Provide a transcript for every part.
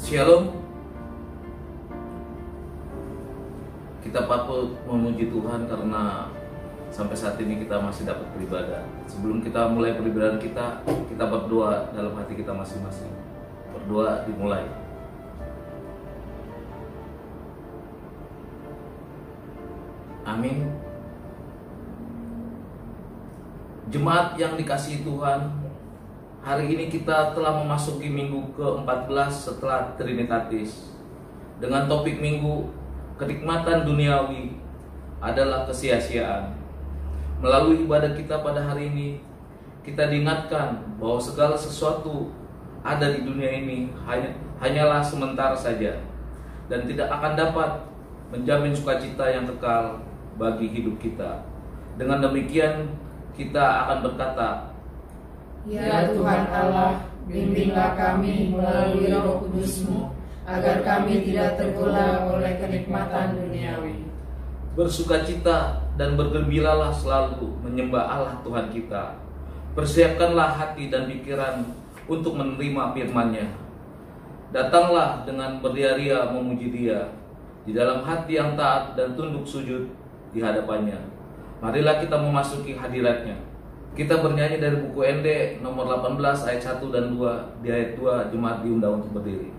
Shalom. Kita patut memuji Tuhan karena sampai saat ini kita masih dapat beribadah. Sebelum kita mulai peribadahan kita berdoa dalam hati kita masing-masing. Berdoa dimulai. Amin. Jemaat yang dikasihi Tuhan, hari ini kita telah memasuki minggu ke-14 setelah Trinitatis. Dengan topik minggu, kenikmatan duniawi adalah kesia-siaan. Melalui ibadah kita pada hari ini, kita diingatkan bahwa segala sesuatu ada di dunia ini hanyalah sementara saja dan tidak akan dapat menjamin sukacita yang kekal bagi hidup kita. Dengan demikian, kita akan berkata, Ya Tuhan Allah, bimbinglah kami melalui Roh Kudus-Mu, agar kami tidak tergoda oleh kenikmatan duniawi. Bersukacita dan bergembiralah selalu menyembah Allah Tuhan kita. Persiapkanlah hati dan pikiran untuk menerima firman-Nya. Datanglah dengan berria-ria memuji Dia di dalam hati yang taat dan tunduk sujud di hadapannya. Marilah kita memasuki hadirat-Nya. Kita bernyanyi dari buku ND nomor 18 ayat 1 dan 2. Di ayat 2 jemaat diundang untuk berdiri.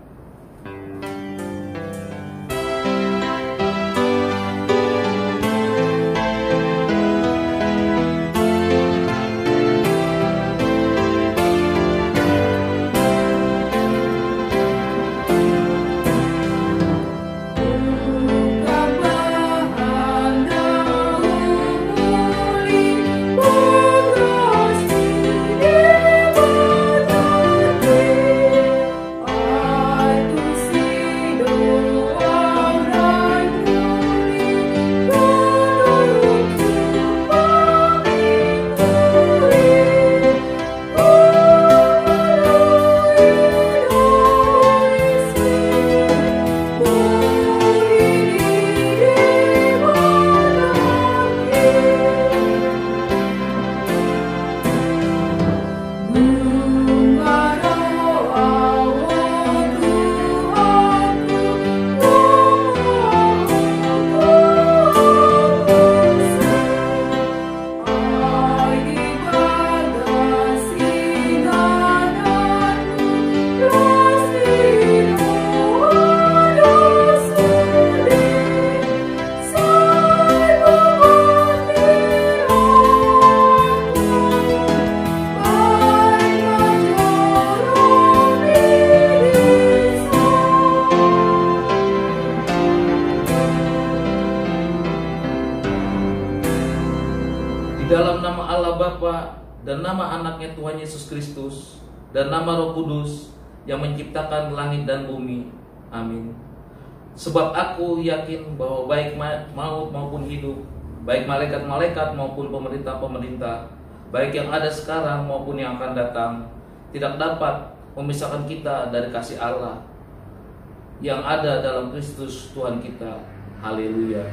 Di dalam nama Allah Bapa dan nama anaknya Tuhan Yesus Kristus dan nama Roh Kudus yang menciptakan langit dan bumi. Amin. Sebab aku yakin bahwa baik maut maupun hidup, baik malaikat-malaikat maupun pemerintah-pemerintah, baik yang ada sekarang maupun yang akan datang, tidak dapat memisahkan kita dari kasih Allah yang ada dalam Kristus Tuhan kita. Haleluya.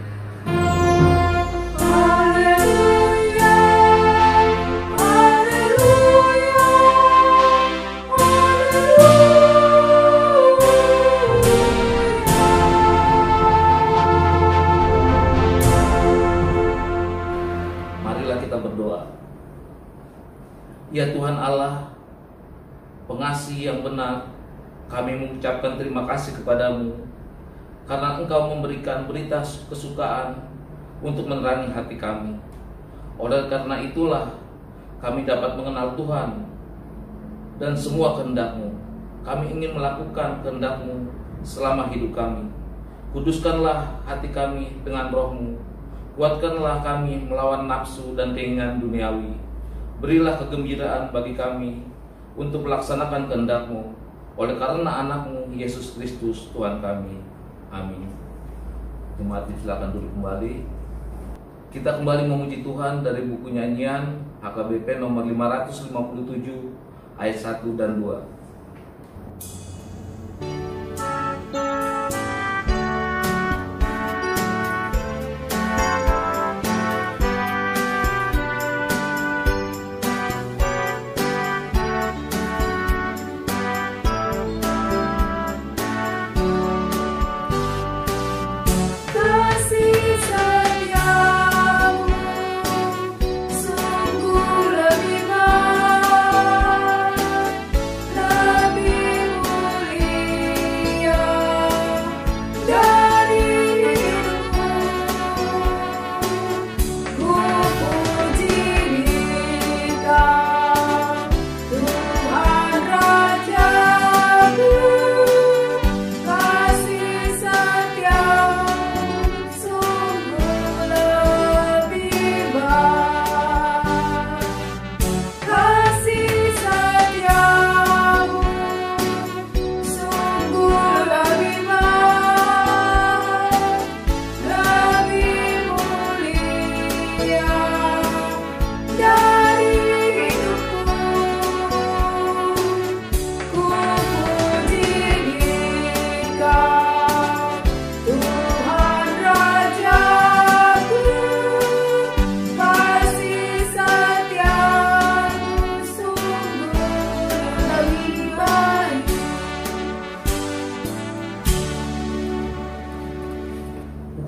Ya Tuhan Allah, pengasih yang benar, kami mengucapkan terima kasih kepadamu karena Engkau memberikan berita kesukaan untuk menerangi hati kami. Oleh karena itulah kami dapat mengenal Tuhan dan semua kehendak-Mu. Kami ingin melakukan kehendak-Mu selama hidup kami. Kuduskanlah hati kami dengan Roh-Mu. Kuatkanlah kami melawan nafsu dan keinginan duniawi. Berilah kegembiraan bagi kami untuk melaksanakan kehendak-Mu oleh karena anak-Mu Yesus Kristus Tuhan kami. Amin. Jemaat silakan duduk kembali. Kita kembali memuji Tuhan dari buku nyanyian HKBP nomor 557 ayat 1 dan 2.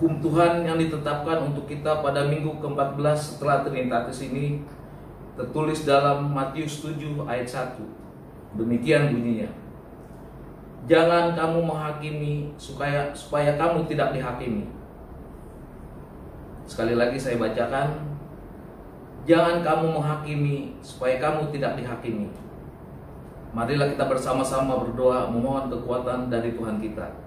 Hukum Tuhan yang ditetapkan untuk kita pada minggu ke-14 setelah Trinitatis ini tertulis dalam Matius 7 ayat 1. Demikian bunyinya. Jangan kamu menghakimi supaya kamu tidak dihakimi. Sekali lagi saya bacakan. Jangan kamu menghakimi supaya kamu tidak dihakimi. Marilah kita bersama-sama berdoa memohon kekuatan dari Tuhan kita.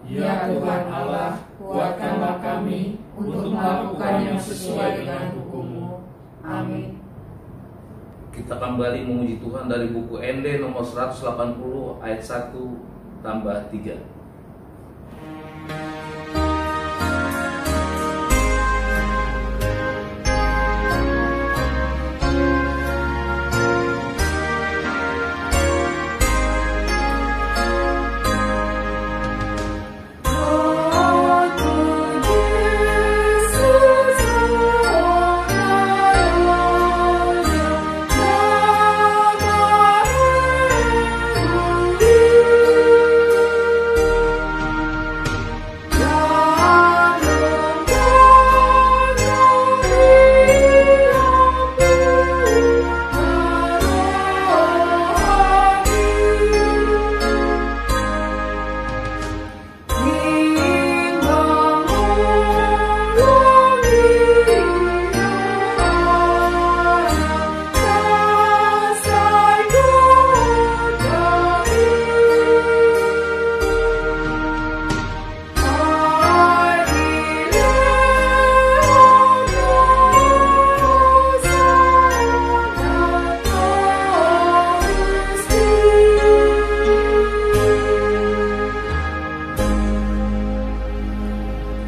Ya Tuhan Allah, kuatkanlah kami untuk melakukan yang sesuai dengan hukum-Mu. Amin. Kita kembali memuji Tuhan dari buku ND nomor 180 ayat 1 tambah 3.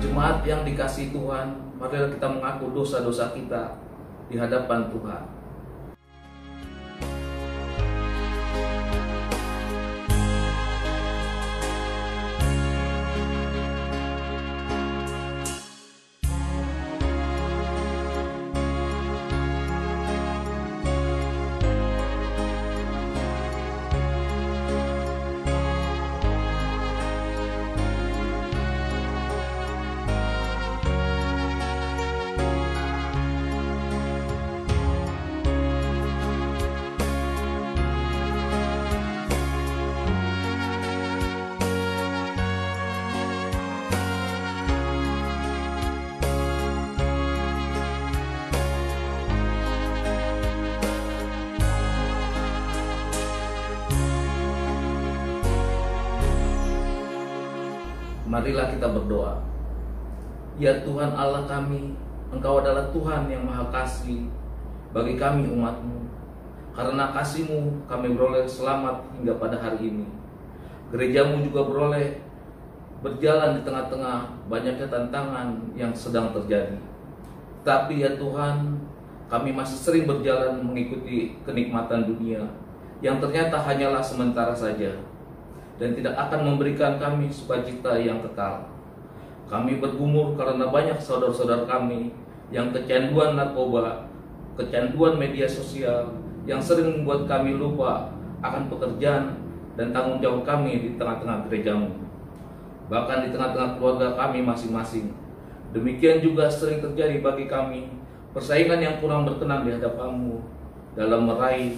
Jemaat yang dikasihi Tuhan, marilah kita mengaku dosa-dosa kita di hadapan Tuhan. Marilah kita berdoa. Ya Tuhan Allah kami, Engkau adalah Tuhan yang Maha Kasih bagi kami umat-Mu. Karena kasih-Mu kami beroleh selamat hingga pada hari ini. Gereja-Mu juga beroleh berjalan di tengah-tengah banyaknya tantangan yang sedang terjadi. Tapi ya Tuhan, kami masih sering berjalan mengikuti kenikmatan dunia yang ternyata hanyalah sementara saja dan tidak akan memberikan kami sukacita yang kekal. Kami bergumul karena banyak saudara-saudara kami yang kecanduan narkoba, kecanduan media sosial, yang sering membuat kami lupa akan pekerjaan dan tanggung jawab kami di tengah-tengah gereja-Mu, bahkan di tengah-tengah keluarga kami masing-masing. Demikian juga sering terjadi bagi kami persaingan yang kurang berkenan di hadapan-Mu dalam meraih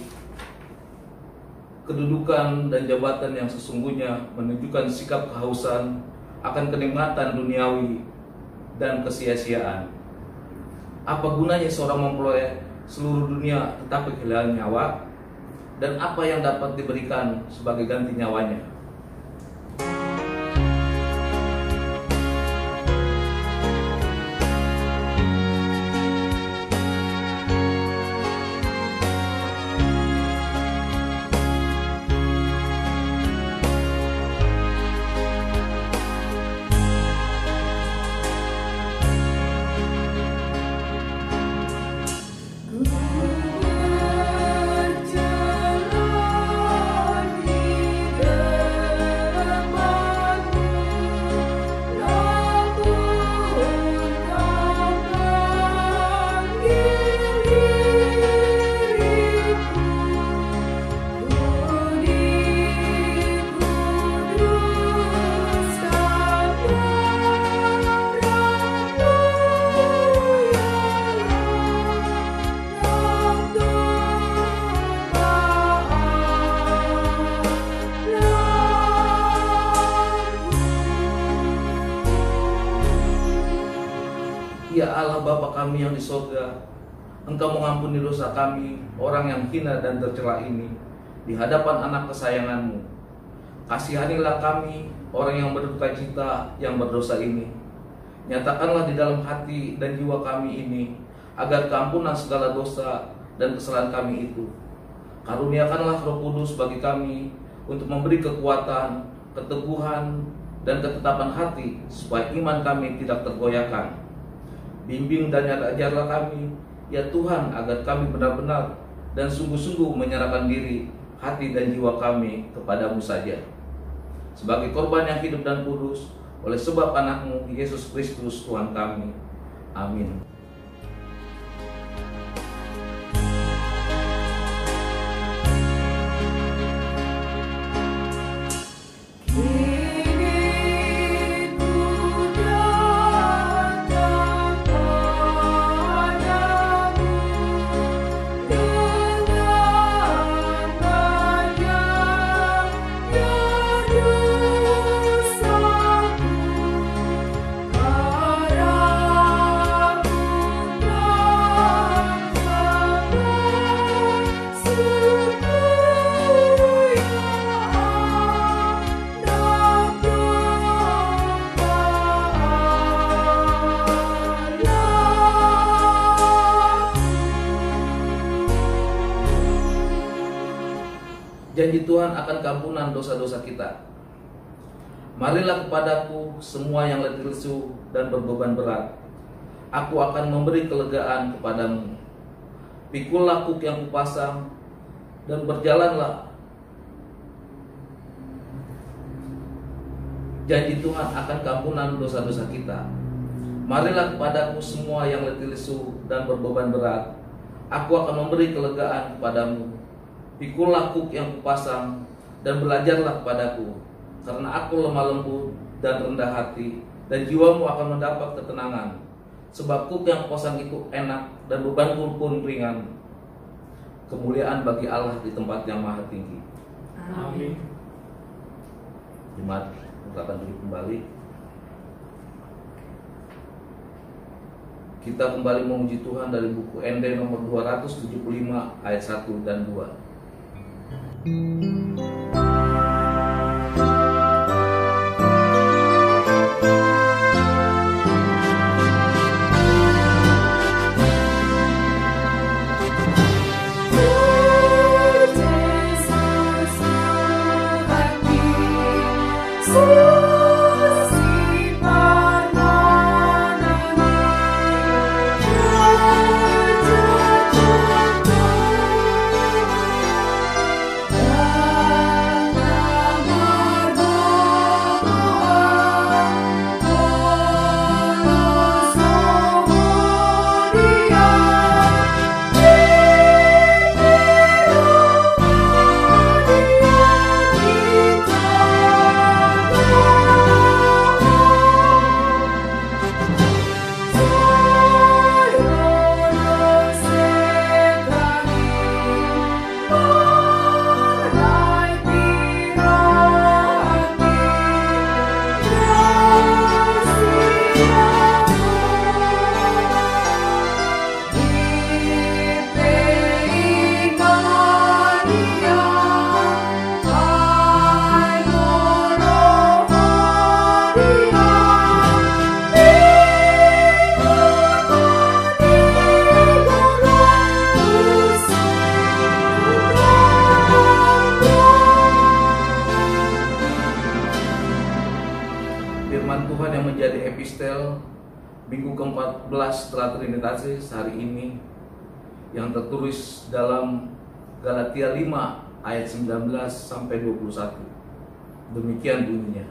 kedudukan dan jabatan yang sesungguhnya menunjukkan sikap kehausan akan kenikmatan duniawi dan kesia-siaan. Apa gunanya seorang memperoleh seluruh dunia tetapi kehilangan nyawa? Dan apa yang dapat diberikan sebagai ganti nyawanya? Berjalan di Ya Allah Bapa kami yang di sorga, Engkau mengampuni dosa kami, orang yang hina dan tercela ini, di hadapan anak kesayangan-Mu. Kasihanilah kami, orang yang berduka cita, yang berdosa ini. Nyatakanlah di dalam hati dan jiwa kami ini, agar keampunan segala dosa dan kesalahan kami itu. Karuniakanlah Roh Kudus bagi kami, untuk memberi kekuatan, keteguhan, dan ketetapan hati, supaya iman kami tidak tergoyahkan. Bimbing dan ajarlah kami, ya Tuhan, agar kami benar-benar dan sungguh-sungguh menyerahkan diri, hati dan jiwa kami kepada-Mu saja, sebagai korban yang hidup dan kudus, oleh sebab anak-Mu Yesus Kristus Tuhan kami. Amin. Janji Tuhan akan keampunan dosa-dosa kita. Marilah kepadaku semua yang letih lesu dan berbeban berat, aku akan memberi kelegaan kepadamu. Pikullah kuk yang kupasang dan berjalanlah. Janji Tuhan akan keampunan dosa-dosa kita. Marilah kepadaku semua yang letih lesu dan berbeban berat, aku akan memberi kelegaan kepadamu. Pikullah kuk yang kupasang dan belajarlah kepadaku, karena aku lemah lembut dan rendah hati, dan jiwamu akan mendapat ketenangan. Sebab kuk yang kupasang itu enak dan bebanku pun ringan. Kemuliaan bagi Allah di tempat yang maha tinggi. Amin. Jemaat, kita akan duduk kembali. Kita kembali memuji Tuhan dari buku ND nomor 275 ayat 1 dan 2. Firman Tuhan yang menjadi epistel minggu ke-14 setelah Trinitatis hari ini, yang tertulis dalam Galatia 5 ayat 19 sampai 21. Demikian bunyinya.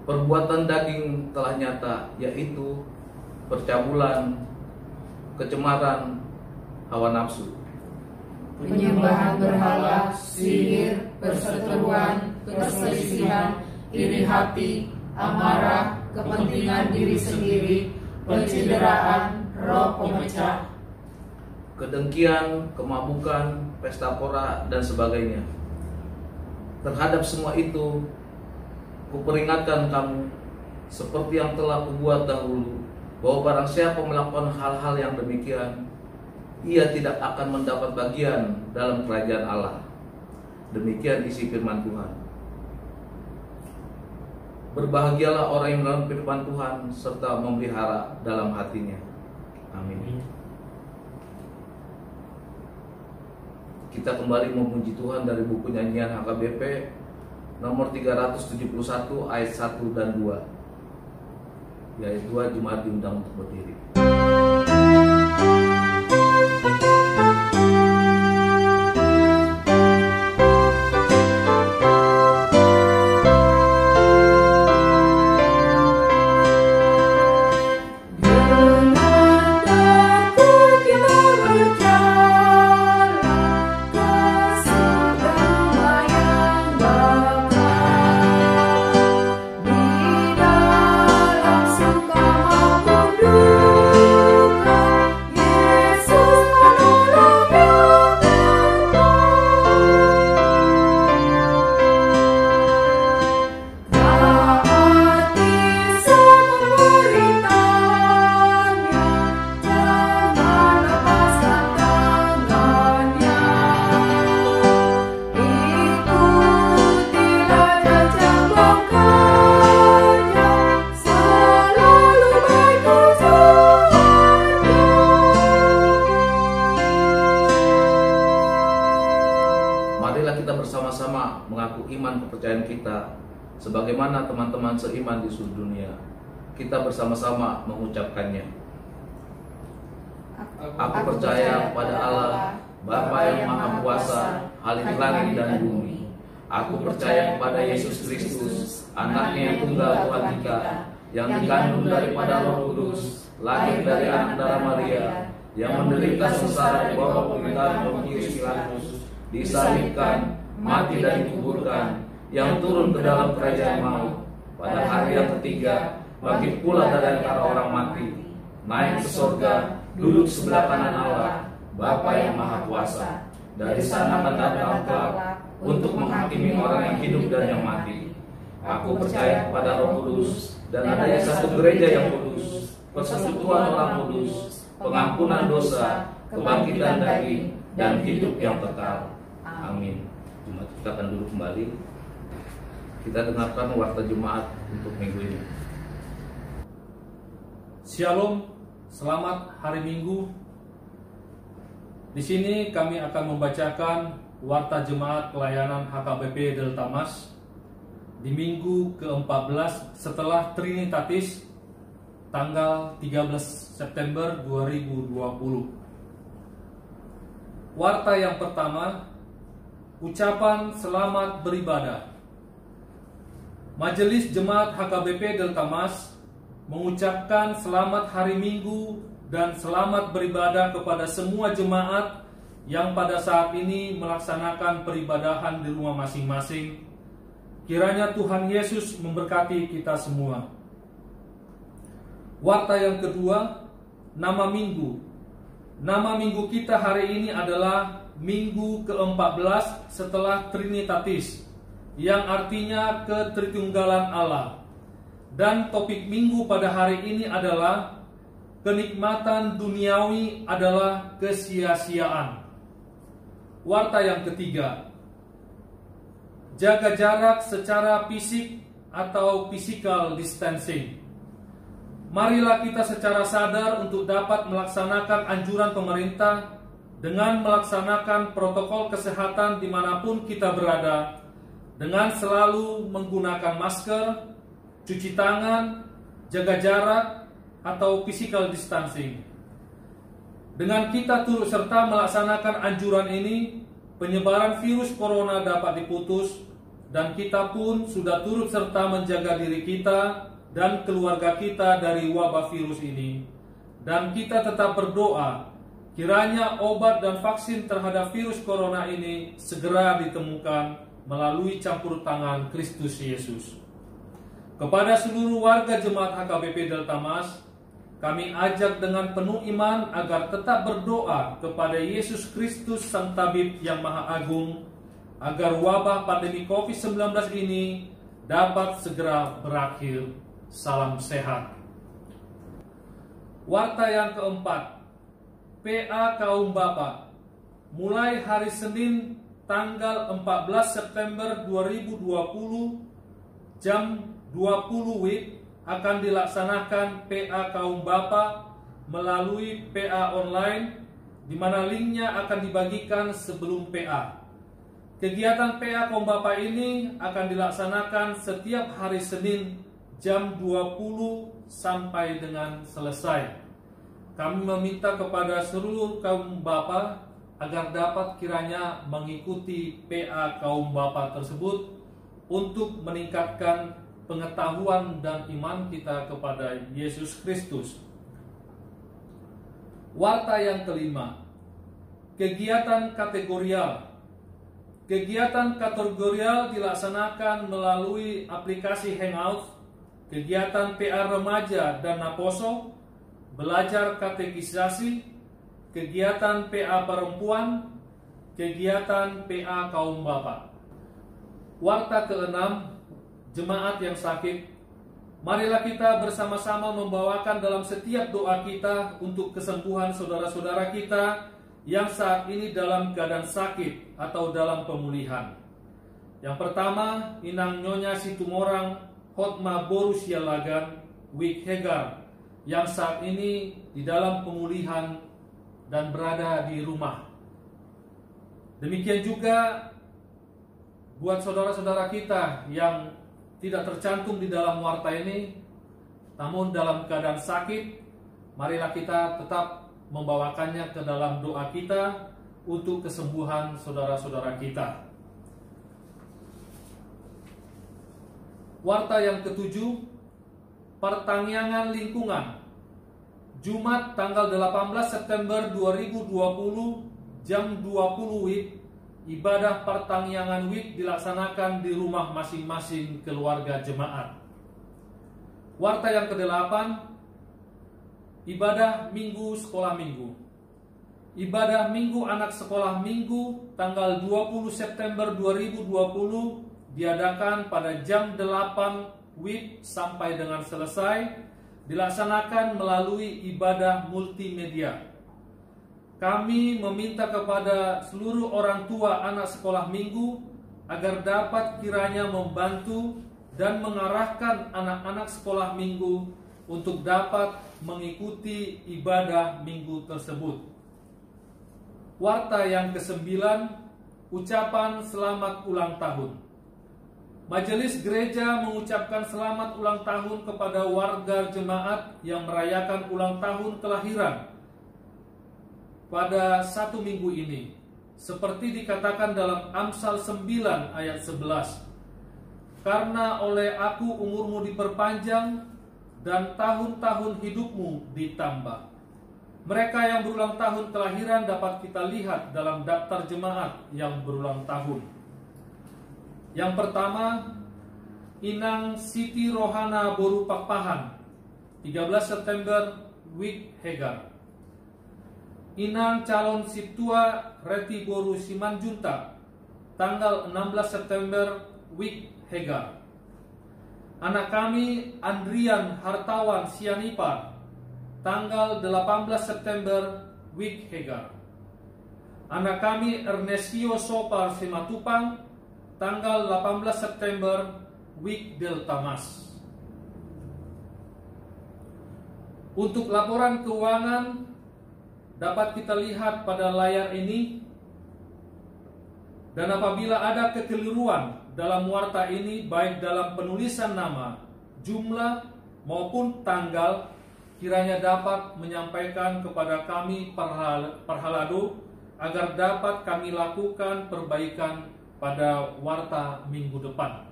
Perbuatan daging telah nyata, yaitu percabulan, kecemaran, hawa nafsu, penyembahan berhala, sihir, perseteruan, perselisihan, iri hati, amarah, kepentingan diri sendiri, pencideraan, roh pemecah, kedengkian, kemabukan, pesta pora, dan sebagainya. Terhadap semua itu, kuperingatkan kamu, seperti yang telah kubuat dahulu, bahwa barang siapa melakukan hal-hal yang demikian, ia tidak akan mendapat bagian dalam kerajaan Allah. Demikian isi firman Tuhan. Berbahagialah orang yang melakukan firman Tuhan serta memelihara dalam hatinya. Amin. Kita kembali memuji Tuhan dari buku nyanyian HKBP nomor 371 ayat 1 dan 2. Ayat 2, jemaat diundang untuk berdiri. Bersama-sama mengaku iman kepercayaan kita sebagaimana teman-teman seiman di seluruh dunia. Kita bersama-sama mengucapkannya. Aku percaya pada Allah, Bapa yang Maha Kuasa, Khalik langit dan bumi. Aku percaya kepada Yesus Kristus, Anaknya yang tunggal Tuhan kita, yang dikandung daripada Roh Kudus, lahir dari anak darah Maria, yang menderita sengsara di bawah pemerintahan Pontius Pilatus, disalibkan, mati dan dikuburkan, yang turun ke dalam kerajaan maut, pada hari yang ketiga bangkit pula dari antara orang mati, naik ke surga, duduk sebelah kanan Allah, Bapa yang Maha Kuasa. Dari sana akan datang kelak untuk menghakimi orang yang hidup dan yang mati. Aku percaya kepada Roh Kudus, dan adanya satu gereja yang kudus, persekutuan orang kudus, pengampunan dosa, kebangkitan daging, dan hidup yang kekal. Amin. Jemaat, kita akan duduk kembali. Kita dengarkan warta Jumat untuk minggu ini. Shalom, selamat hari Minggu. Di sini kami akan membacakan warta Jemaat Pelayanan HKBP Delta Mas di minggu ke-14 setelah Trinitatis tanggal 13 September 2020. Warta yang pertama, ucapan selamat beribadah. Majelis Jemaat HKBP Delta Mas mengucapkan selamat hari Minggu dan selamat beribadah kepada semua jemaat yang pada saat ini melaksanakan peribadahan di rumah masing-masing. Kiranya Tuhan Yesus memberkati kita semua. Warta yang kedua, nama minggu. Nama minggu kita hari ini adalah Minggu ke-14 setelah Trinitatis, yang artinya ketritunggalan Allah. Dan topik minggu pada hari ini adalah kenikmatan duniawi adalah kesia-siaan. Warta yang ketiga, jaga jarak secara fisik atau physical distancing. Marilah kita secara sadar untuk dapat melaksanakan anjuran pemerintah dengan melaksanakan protokol kesehatan dimanapun kita berada, dengan selalu menggunakan masker, cuci tangan, jaga jarak, atau physical distancing. Dengan kita turut serta melaksanakan anjuran ini, penyebaran virus corona dapat diputus, dan kita pun sudah turut serta menjaga diri kita dan keluarga kita dari wabah virus ini. Dan kita tetap berdoa, kiranya obat dan vaksin terhadap virus corona ini segera ditemukan melalui campur tangan Kristus Yesus. Kepada seluruh warga jemaat HKBP Delta Mas, kami ajak dengan penuh iman agar tetap berdoa kepada Yesus Kristus Sang Tabib yang Maha Agung, agar wabah pandemi COVID-19 ini dapat segera berakhir. Salam sehat. Warta yang keempat, PA Kaum Bapa. Mulai hari Senin tanggal 14 September 2020 jam 20 WIB akan dilaksanakan PA Kaum Bapa melalui PA online, di mana linknya akan dibagikan sebelum PA. Kegiatan PA Kaum Bapa ini akan dilaksanakan setiap hari Senin jam 20 sampai dengan selesai. Kami meminta kepada seluruh kaum bapa agar dapat kiranya mengikuti PA Kaum Bapa tersebut untuk meningkatkan pengetahuan dan iman kita kepada Yesus Kristus. Warta yang kelima, kegiatan kategorial. Kegiatan kategorial dilaksanakan melalui aplikasi Hangout, kegiatan PA Remaja dan Naposo, belajar katekisasi, kegiatan PA Perempuan, kegiatan PA Kaum Bapa. Warta keenam, jemaat yang sakit. Marilah kita bersama-sama membawakan dalam setiap doa kita untuk kesembuhan saudara-saudara kita yang saat ini dalam keadaan sakit atau dalam pemulihan. Yang pertama, Inang Nyonya Situmorang Hotma Borussia Lagan Wik Hegar yang saat ini di dalam pemulihan dan berada di rumah. Demikian juga buat saudara-saudara kita yang tidak tercantum di dalam warta ini, namun dalam keadaan sakit, marilah kita tetap membawakannya ke dalam doa kita untuk kesembuhan saudara-saudara kita. Warta yang ketujuh, pertangyangan lingkungan. Jumat tanggal 18 September 2020 jam 20 WIB, ibadah pertangyangan WIB dilaksanakan di rumah masing-masing keluarga jemaat. Warta yang kedelapan, ibadah minggu sekolah minggu. Ibadah minggu anak sekolah minggu tanggal 20 September 2020 diadakan pada jam 8 WIB sampai dengan selesai, dilaksanakan melalui ibadah multimedia. Kami meminta kepada seluruh orang tua anak sekolah minggu agar dapat kiranya membantu dan mengarahkan anak-anak sekolah minggu untuk dapat mengikuti ibadah minggu tersebut. Warta yang kesembilan, ucapan selamat ulang tahun. Majelis gereja mengucapkan selamat ulang tahun kepada warga jemaat yang merayakan ulang tahun kelahiran pada 1 minggu ini, seperti dikatakan dalam Amsal 9 ayat 11. Karena oleh aku umurmu diperpanjang dan tahun-tahun hidupmu ditambah. Mereka yang berulang tahun kelahiran dapat kita lihat dalam daftar jemaat yang berulang tahun. Yang pertama, Inang Siti Rohana Boru Pakpahan, 13 September Wik Hegar. Inang calon Situa Reti Boru Simanjunta, tanggal 16 September Wik Hegar. Anak kami Andrian Hartawan Sianipar, tanggal 18 September Wik Hegar. Anak kami Ernesio Sopar Simatupang, tanggal 18 September Wik Deltamas. Untuk laporan keuangan dapat kita lihat pada layar ini, dan apabila ada kekeliruan dalam warta ini baik dalam penulisan nama, jumlah maupun tanggal, kiranya dapat menyampaikan kepada kami Perhalado agar dapat kami lakukan perbaikan pada warta minggu depan.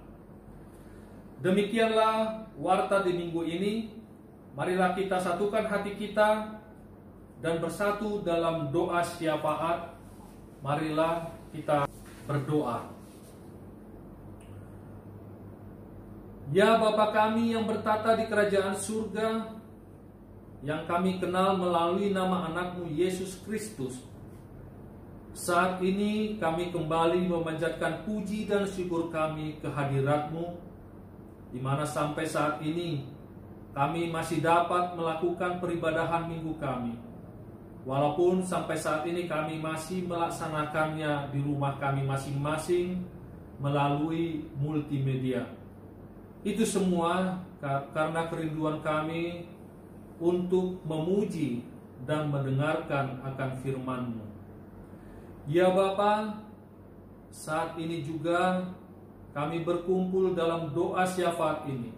Demikianlah warta di minggu ini. Marilah kita satukan hati kita dan bersatu dalam doa syafaat. Marilah kita berdoa. Ya Bapa kami yang bertata di kerajaan surga, yang kami kenal melalui nama anakmu Yesus Kristus, saat ini kami kembali memanjatkan puji dan syukur kami kehadirat-Mu, di mana sampai saat ini kami masih dapat melakukan peribadahan minggu kami. Walaupun sampai saat ini kami masih melaksanakannya di rumah kami masing-masing melalui multimedia. Itu semua karena kerinduan kami untuk memuji dan mendengarkan akan firman-Mu. Ya Bapa, saat ini juga kami berkumpul dalam doa syafaat ini.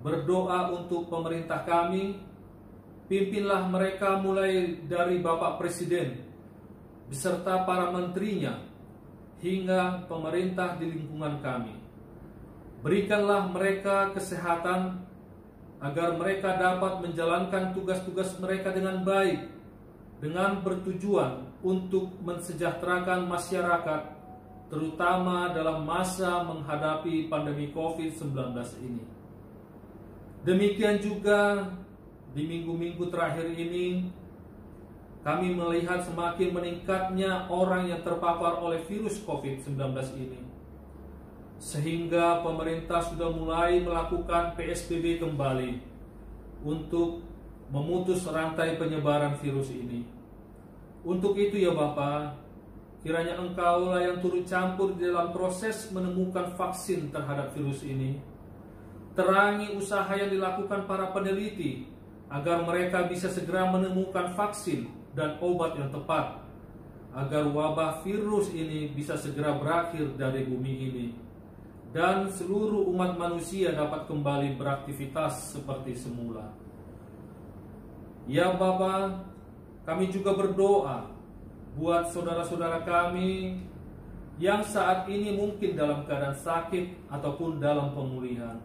Berdoa untuk pemerintah kami. Pimpinlah mereka mulai dari Bapak Presiden beserta para menterinya hingga pemerintah di lingkungan kami. Berikanlah mereka kesehatan agar mereka dapat menjalankan tugas-tugas mereka dengan baik, dengan bertujuan untuk mensejahterakan masyarakat, terutama dalam masa menghadapi pandemi COVID-19 ini. Demikian juga di minggu-minggu terakhir ini, kami melihat semakin meningkatnya orang yang terpapar oleh virus COVID-19 ini. Sehingga pemerintah sudah mulai melakukan PSBB kembali untuk memutus rantai penyebaran virus ini. Untuk itu ya Bapa, kiranya Engkaulah yang turut campur di dalam proses menemukan vaksin terhadap virus ini. Terangi usaha yang dilakukan para peneliti agar mereka bisa segera menemukan vaksin dan obat yang tepat, agar wabah virus ini bisa segera berakhir dari bumi ini, dan seluruh umat manusia dapat kembali beraktivitas seperti semula. Ya Bapa, kami juga berdoa buat saudara-saudara kami yang saat ini mungkin dalam keadaan sakit ataupun dalam pemulihan.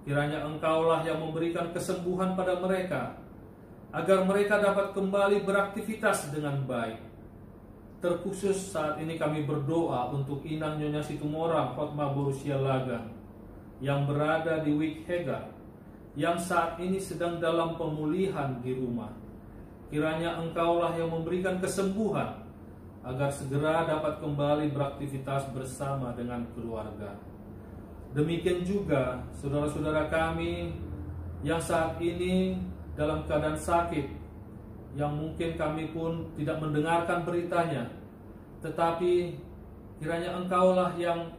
Kiranya Engkaulah yang memberikan kesembuhan pada mereka, agar mereka dapat kembali beraktivitas dengan baik. Terkhusus saat ini kami berdoa untuk Inang Nyonya Situmorang Hotma Borussia Lagan yang berada di Wikhega, yang saat ini sedang dalam pemulihan di rumah. Kiranya Engkaulah yang memberikan kesembuhan, agar segera dapat kembali beraktivitas bersama dengan keluarga. Demikian juga saudara-saudara kami yang saat ini dalam keadaan sakit, yang mungkin kami pun tidak mendengarkan beritanya, tetapi kiranya Engkaulah yang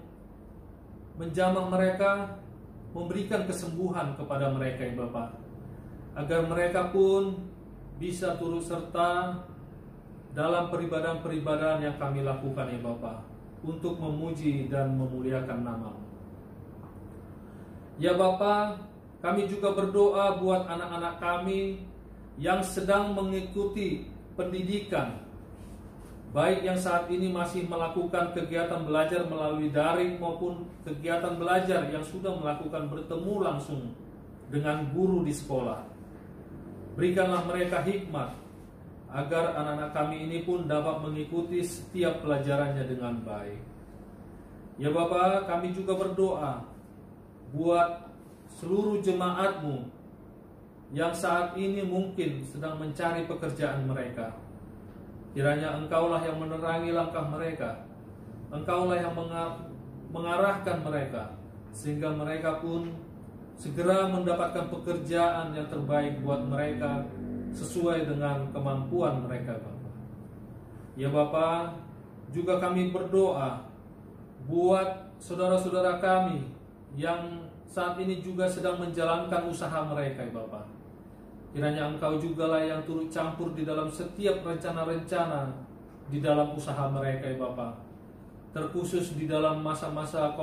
menjamah mereka, memberikan kesembuhan kepada mereka ya Bapa, agar mereka pun bisa turut serta dalam peribadahan-peribadahan yang kami lakukan ya Bapa, untuk memuji dan memuliakan nama-Mu. Ya Bapa, kami juga berdoa buat anak-anak kami yang sedang mengikuti pendidikan, baik yang saat ini masih melakukan kegiatan belajar melalui daring maupun kegiatan belajar yang sudah melakukan bertemu langsung dengan guru di sekolah. Berikanlah mereka hikmat, agar anak-anak kami ini pun dapat mengikuti setiap pelajarannya dengan baik. Ya Bapa, kami juga berdoa buat seluruh jemaat-Mu yang saat ini mungkin sedang mencari pekerjaan mereka. Kiranya Engkaulah yang menerangi langkah mereka, Engkaulah yang mengarahkan mereka, sehingga mereka pun segera mendapatkan pekerjaan yang terbaik buat mereka sesuai dengan kemampuan mereka, Bapak. Ya Bapa, juga kami berdoa buat saudara-saudara kami yang saat ini juga sedang menjalankan usaha mereka ya Bapak. Kiranya Engkau jugalah yang turut campur di dalam setiap rencana-rencana di dalam usaha mereka ya Bapak. Terkhusus di dalam masa-masa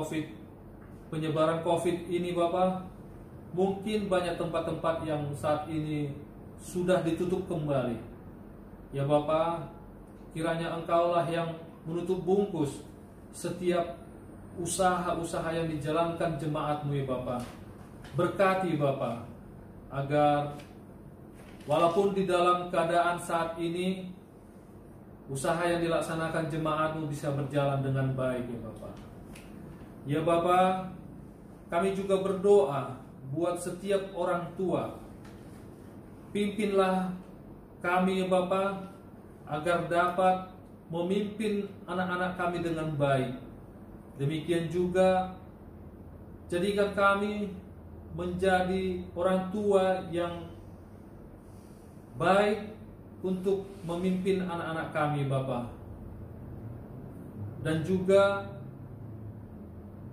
penyebaran COVID ini Bapak, mungkin banyak tempat-tempat yang saat ini sudah ditutup kembali. Ya Bapak, kiranya Engkaulah yang menutup bungkus setiap usaha-usaha yang dijalankan jemaat-Mu ya Bapak. Berkati Bapak, agar walaupun di dalam keadaan saat ini usaha yang dilaksanakan jemaat-Mu bisa berjalan dengan baik ya Bapak. Ya Bapak, kami juga berdoa buat setiap orang tua. Pimpinlah kami ya Bapak, agar dapat memimpin anak-anak kami dengan baik. Demikian juga jadikan kami menjadi orang tua yang baik untuk memimpin anak-anak kami Bapa. Dan juga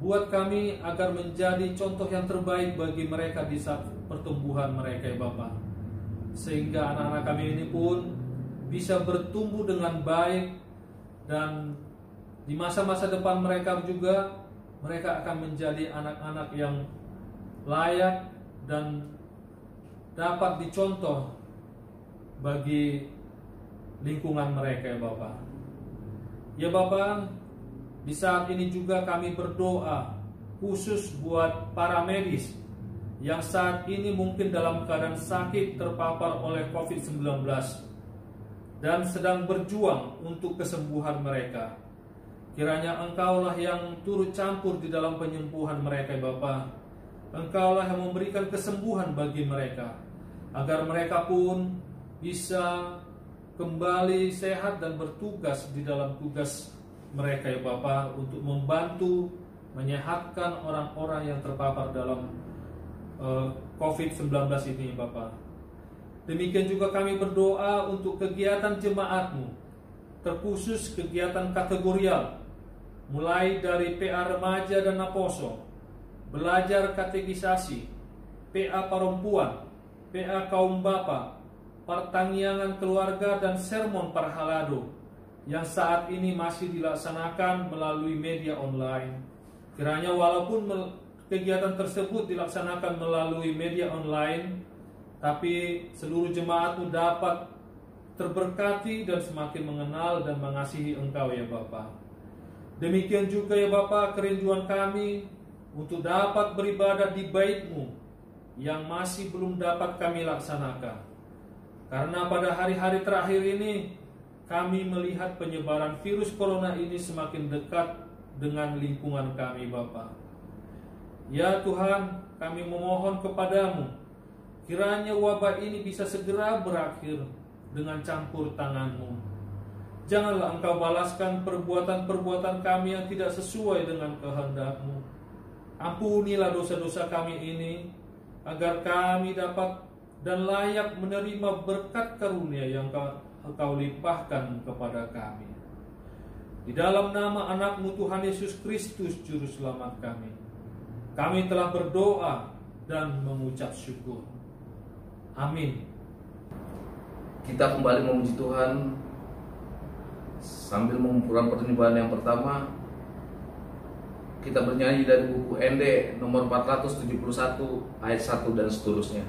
buat kami agar menjadi contoh yang terbaik bagi mereka di saat pertumbuhan mereka ya Bapa. Sehingga anak-anak kami ini pun bisa bertumbuh dengan baik, dan di masa-masa depan mereka juga mereka akan menjadi anak-anak yang layak dan dapat dicontoh bagi lingkungan mereka ya Bapak. Ya Bapak, di saat ini juga kami berdoa khusus buat para medis yang saat ini mungkin dalam keadaan sakit terpapar oleh COVID-19 dan sedang berjuang untuk kesembuhan mereka. Kiranya Engkaulah yang turut campur di dalam penyembuhan mereka ya Bapa. Engkaulah yang memberikan kesembuhan bagi mereka, agar mereka pun bisa kembali sehat dan bertugas di dalam tugas mereka ya Bapa, untuk membantu menyehatkan orang-orang yang terpapar dalam COVID-19 ini Bapa. Demikian juga kami berdoa untuk kegiatan jemaat-Mu, terkhusus kegiatan kategorial, mulai dari PA remaja dan naposo, belajar katekisasi, PA perempuan, PA kaum bapa, pertanggiangan keluarga, dan sermon parhalado yang saat ini masih dilaksanakan melalui media online. Kiranya walaupun kegiatan tersebut dilaksanakan melalui media online, tapi seluruh jemaat-Mu dapat terberkati dan semakin mengenal dan mengasihi Engkau ya Bapa. Demikian juga ya Bapa, kerinduan kami untuk dapat beribadah di bait-Mu yang masih belum dapat kami laksanakan. Karena pada hari-hari terakhir ini kami melihat penyebaran virus corona ini semakin dekat dengan lingkungan kami Bapa. Ya Tuhan, kami memohon kepadamu, kiranya wabah ini bisa segera berakhir dengan campur tangan-Mu. Janganlah Engkau balaskan perbuatan-perbuatan kami yang tidak sesuai dengan kehendak-Mu. Ampunilah dosa-dosa kami ini, agar kami dapat dan layak menerima berkat karunia yang Engkau limpahkan kepada kami. Di dalam nama anak-Mu Tuhan Yesus Kristus Juru Selamat kami telah berdoa dan mengucap syukur. Amin. Kita kembali memuji Tuhan sambil mengumpulkan pernyembahan yang pertama. Kita bernyanyi dari buku ND nomor 471 ayat 1 dan seterusnya.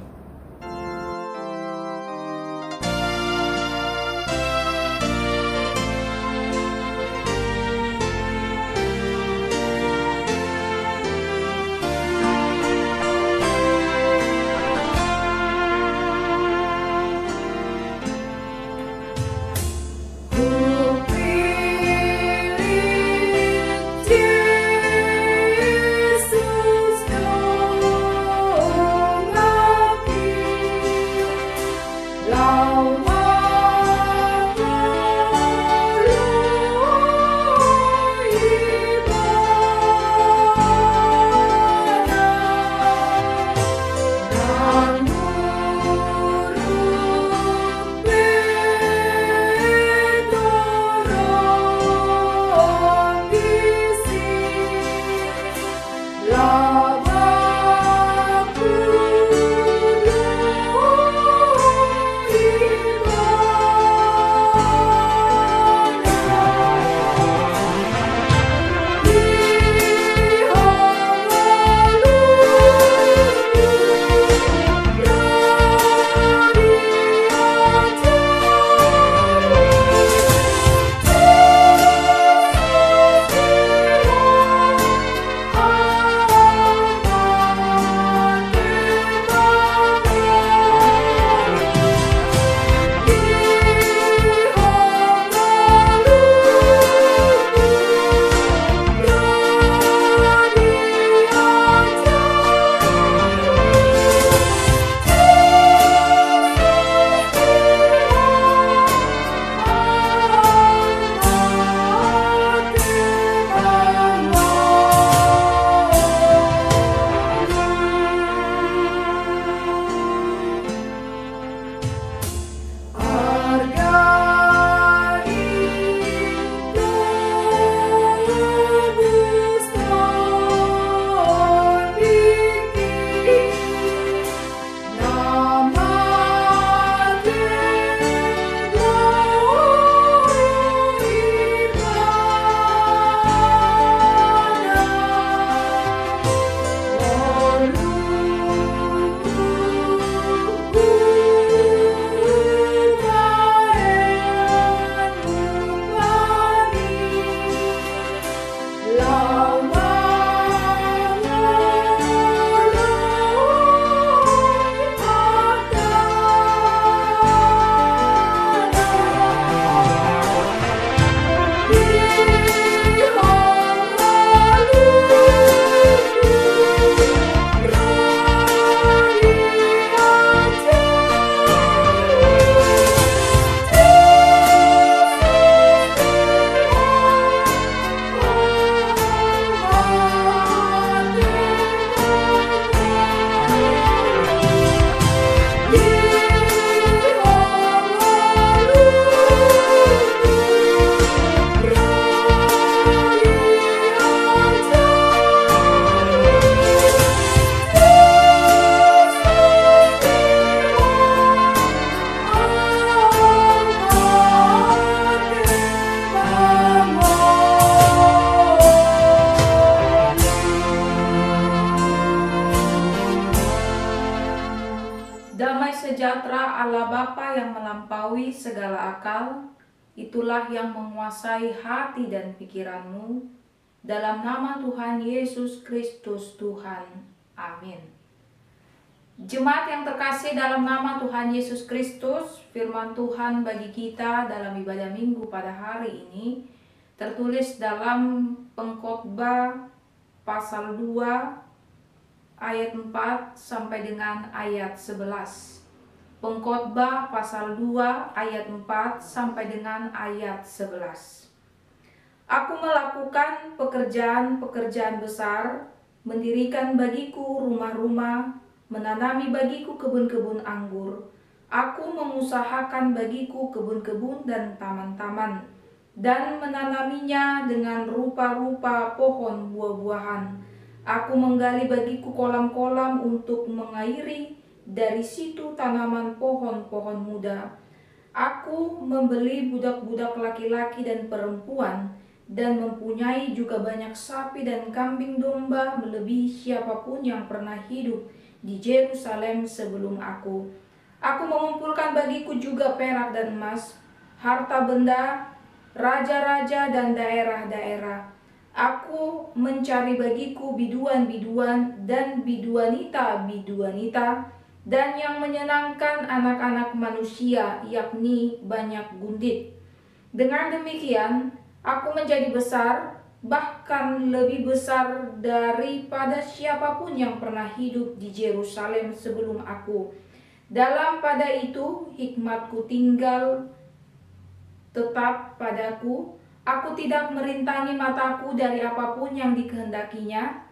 sejahtera Allah Bapa yang melampaui segala akal, itulah yang menguasai hati dan pikiranmu, dalam nama Tuhan Yesus Kristus Tuhan. Amin. Jemaat yang terkasih dalam nama Tuhan Yesus Kristus, firman Tuhan bagi kita dalam ibadah minggu pada hari ini tertulis dalam Pengkhotbah pasal 2 ayat 4 sampai dengan ayat 11. Pengkhotbah pasal 2 ayat 4 sampai dengan ayat 11. Aku melakukan pekerjaan-pekerjaan besar, mendirikan bagiku rumah-rumah, menanami bagiku kebun-kebun anggur. Aku mengusahakan bagiku kebun-kebun dan taman-taman, dan menanaminya dengan rupa-rupa pohon buah-buahan. Aku menggali bagiku kolam-kolam untuk mengairi, dari situ tanaman pohon-pohon muda. Aku membeli budak-budak laki-laki dan perempuan, dan mempunyai juga banyak sapi dan kambing domba melebihi siapapun yang pernah hidup di Yerusalem sebelum aku. Aku mengumpulkan bagiku juga perak dan emas, harta benda, raja-raja dan daerah-daerah. Aku mencari bagiku biduan-biduan dan biduanita-biduanita, dan yang menyenangkan anak-anak manusia, yakni banyak gundit. Dengan demikian, aku menjadi besar, bahkan lebih besar daripada siapapun yang pernah hidup di Yerusalem sebelum aku. Dalam pada itu, hikmatku tinggal tetap padaku. Aku tidak merintangi mataku dari apapun yang dikehendakinya,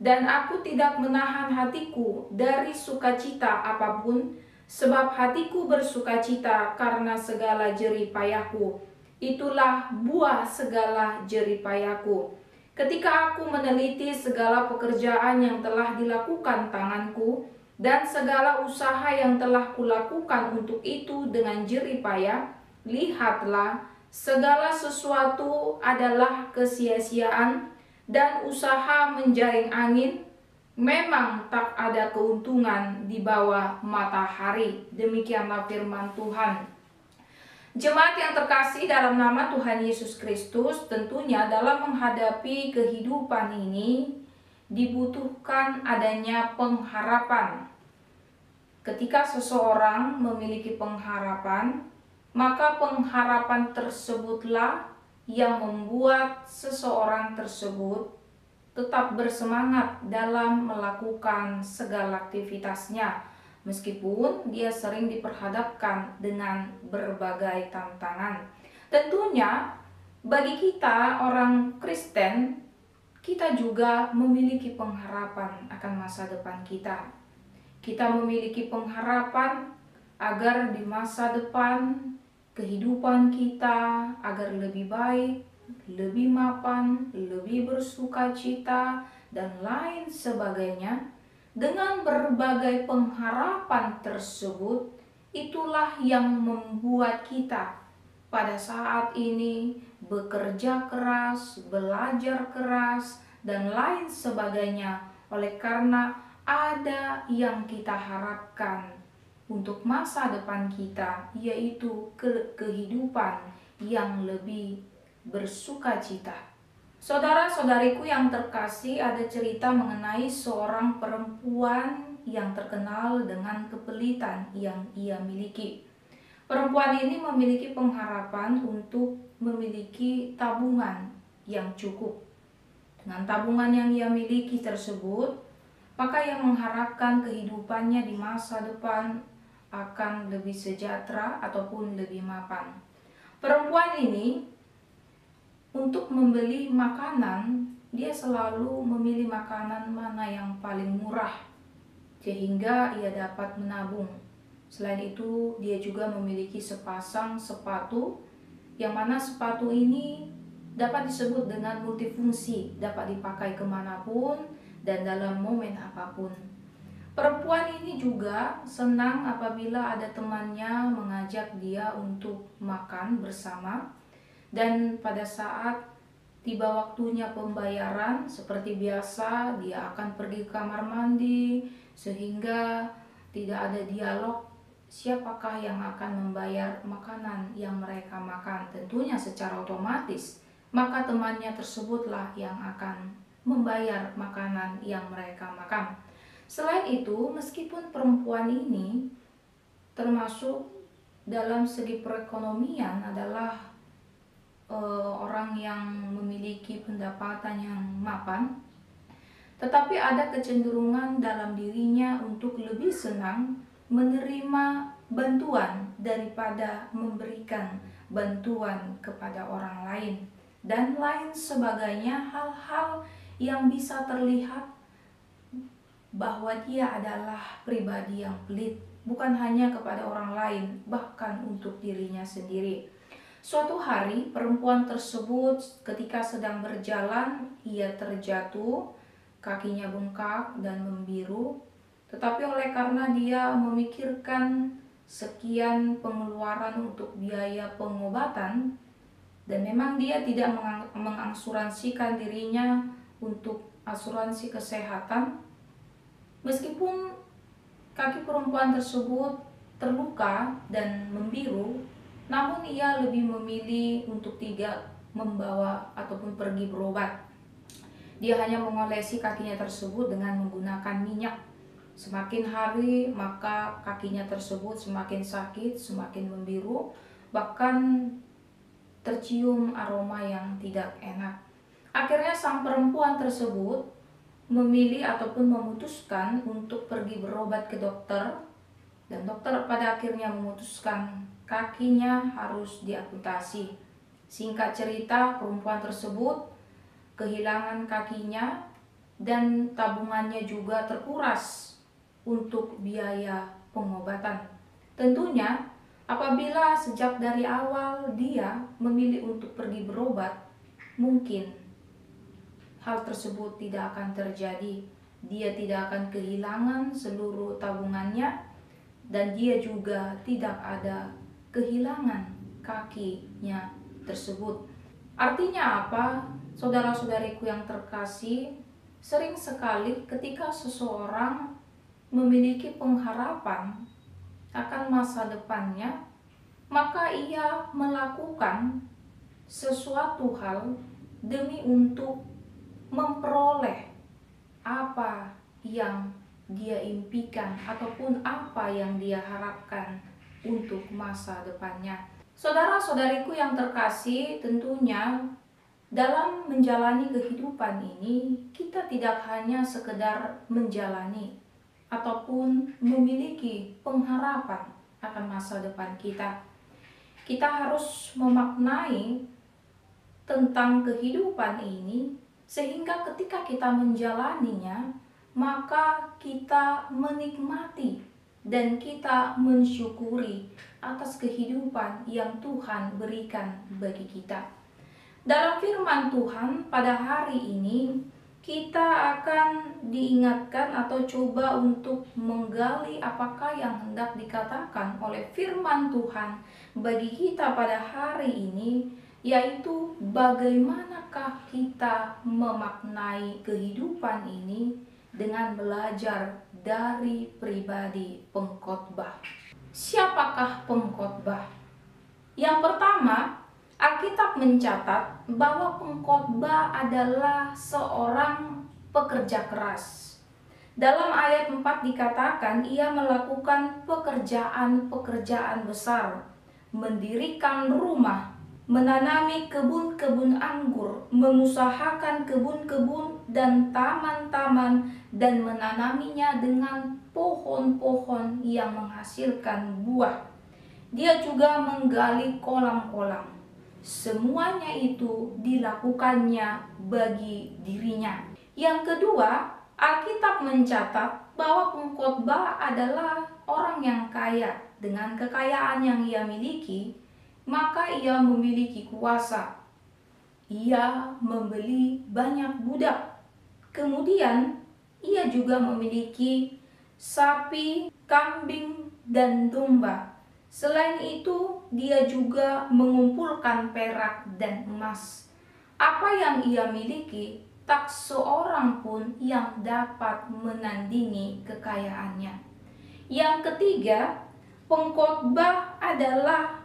dan aku tidak menahan hatiku dari sukacita apapun, sebab hatiku bersukacita karena segala jerih payahku. Itulah buah segala jerih payahku. Ketika aku meneliti segala pekerjaan yang telah dilakukan tanganku, dan segala usaha yang telah kulakukan untuk itu dengan jerih payah, lihatlah, segala sesuatu adalah kesia-siaan dan usaha menjaring angin. Memang tak ada keuntungan di bawah matahari. Demikianlah firman Tuhan. Jemaat yang terkasih dalam nama Tuhan Yesus Kristus, tentunya dalam menghadapi kehidupan ini dibutuhkan adanya pengharapan. Ketika seseorang memiliki pengharapan, maka pengharapan tersebutlah yang membuat seseorang tersebut tetap bersemangat dalam melakukan segala aktivitasnya, meskipun dia sering diperhadapkan dengan berbagai tantangan. Tentunya bagi kita orang Kristen, kita juga memiliki pengharapan akan masa depan kita. Kita memiliki pengharapan agar di masa depan kehidupan kita agar lebih baik, lebih mapan, lebih bersukacita, dan lain sebagainya. Dengan berbagai pengharapan tersebut, itulah yang membuat kita pada saat ini bekerja keras, belajar keras, dan lain sebagainya, oleh karena ada yang kita harapkan untuk masa depan kita, yaitu kehidupan yang lebih bersukacita. Saudara-saudariku yang terkasih, ada cerita mengenai seorang perempuan yang terkenal dengan kepelitan yang ia miliki. Perempuan ini memiliki pengharapan untuk memiliki tabungan yang cukup. Dengan tabungan yang ia miliki tersebut, maka ia mengharapkan kehidupannya di masa depan akan lebih sejahtera ataupun lebih mapan. Perempuan ini untuk membeli makanan, dia selalu memilih makanan mana yang paling murah, sehingga ia dapat menabung. Selain itu, dia juga memiliki sepasang sepatu, yang mana sepatu ini dapat disebut dengan multifungsi, dapat dipakai kemanapun dan dalam momen apapun. Perempuan ini juga senang apabila ada temannya mengajak dia untuk makan bersama, dan pada saat tiba waktunya pembayaran, seperti biasa dia akan pergi ke kamar mandi, sehingga tidak ada dialog siapakah yang akan membayar makanan yang mereka makan? Tentunya secara otomatis, maka temannya tersebutlah yang akan membayar makanan yang mereka makan. Selain itu, meskipun perempuan ini termasuk dalam segi perekonomian adalah orang yang memiliki pendapatan yang mapan, tetapi ada kecenderungan dalam dirinya untuk lebih senang menerima bantuan daripada memberikan bantuan kepada orang lain, dan lain sebagainya, hal-hal yang bisa terlihat bahwa dia adalah pribadi yang pelit, bukan hanya kepada orang lain, bahkan untuk dirinya sendiri. Suatu hari perempuan tersebut ketika sedang berjalan, ia terjatuh, kakinya bengkak dan membiru. Tetapi oleh karena dia memikirkan sekian pengeluaran untuk biaya pengobatan, dan memang dia tidak mengasuransikan dirinya untuk asuransi kesehatan, meskipun kaki perempuan tersebut terluka dan membiru, namun ia lebih memilih untuk tidak membawa ataupun pergi berobat. Dia hanya mengolesi kakinya tersebut dengan menggunakan minyak. Semakin hari maka kakinya tersebut semakin sakit, semakin membiru, bahkan tercium aroma yang tidak enak. Akhirnya sang perempuan tersebut memilih ataupun memutuskan untuk pergi berobat ke dokter, dan dokter pada akhirnya memutuskan kakinya harus diamputasi. Singkat cerita, perempuan tersebut kehilangan kakinya dan tabungannya juga terkuras untuk biaya pengobatan. Tentunya apabila sejak dari awal dia memilih untuk pergi berobat, mungkin hal tersebut tidak akan terjadi. Dia tidak akan kehilangan seluruh tabungannya, dan dia juga tidak ada kehilangan kakinya tersebut. Artinya apa? Saudara-saudariku yang terkasih, sering sekali ketika seseorang memiliki pengharapan akan masa depannya, maka ia melakukan sesuatu hal demi untuk memperoleh apa yang dia impikan ataupun apa yang dia harapkan untuk masa depannya. Saudara-saudariku yang terkasih, tentunya dalam menjalani kehidupan ini kita tidak hanya sekedar menjalani ataupun memiliki pengharapan akan masa depan kita. Kita harus memaknai tentang kehidupan ini sehingga ketika kita menjalaninya, maka kita menikmati dan kita mensyukuri atas kehidupan yang Tuhan berikan bagi kita. Dalam firman Tuhan pada hari ini, kita akan diingatkan atau coba untuk menggali apakah yang hendak dikatakan oleh firman Tuhan bagi kita pada hari ini, yaitu bagaimanakah kita memaknai kehidupan ini dengan belajar dari pribadi pengkhotbah. Siapakah pengkhotbah? Yang pertama, Alkitab mencatat bahwa pengkhotbah adalah seorang pekerja keras. Dalam ayat 4 dikatakan ia melakukan pekerjaan-pekerjaan besar, mendirikan rumah, menanami kebun-kebun anggur, mengusahakan kebun-kebun dan taman-taman, dan menanaminya dengan pohon-pohon yang menghasilkan buah. Dia juga menggali kolam-kolam. Semuanya itu dilakukannya bagi dirinya. Yang kedua, Alkitab mencatat bahwa pengkhotbah adalah orang yang kaya. Dengan kekayaan yang ia miliki, maka ia memiliki kuasa. Ia membeli banyak budak. Kemudian ia juga memiliki sapi, kambing, dan domba. Selain itu, dia juga mengumpulkan perak dan emas. Apa yang ia miliki, tak seorang pun yang dapat menandingi kekayaannya. Yang ketiga, pengkhotbah adalah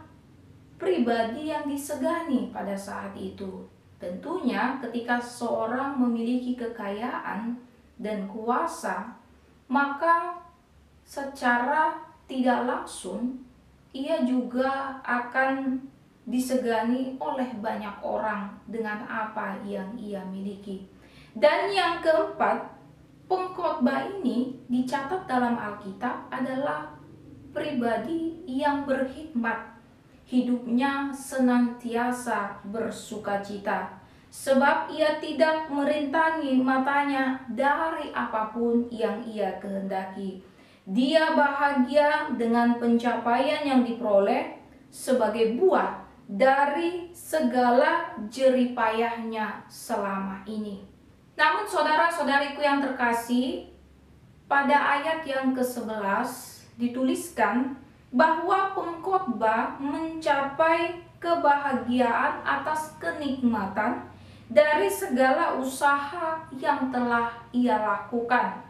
pribadi yang disegani pada saat itu. Tentunya ketika seorang memiliki kekayaan dan kuasa, maka secara tidak langsung ia juga akan disegani oleh banyak orang dengan apa yang ia miliki. Dan yang keempat, pengkhotbah ini dicatat dalam Alkitab adalah pribadi yang berhikmat. Hidupnya senantiasa bersukacita, sebab ia tidak merintangi matanya dari apapun yang ia kehendaki. Dia bahagia dengan pencapaian yang diperoleh sebagai buah dari segala jeripayahnya selama ini. Namun saudara-saudariku yang terkasih, pada ayat yang ke-11 dituliskan bahwa pengkhotbah mencapai kebahagiaan atas kenikmatan dari segala usaha yang telah ia lakukan.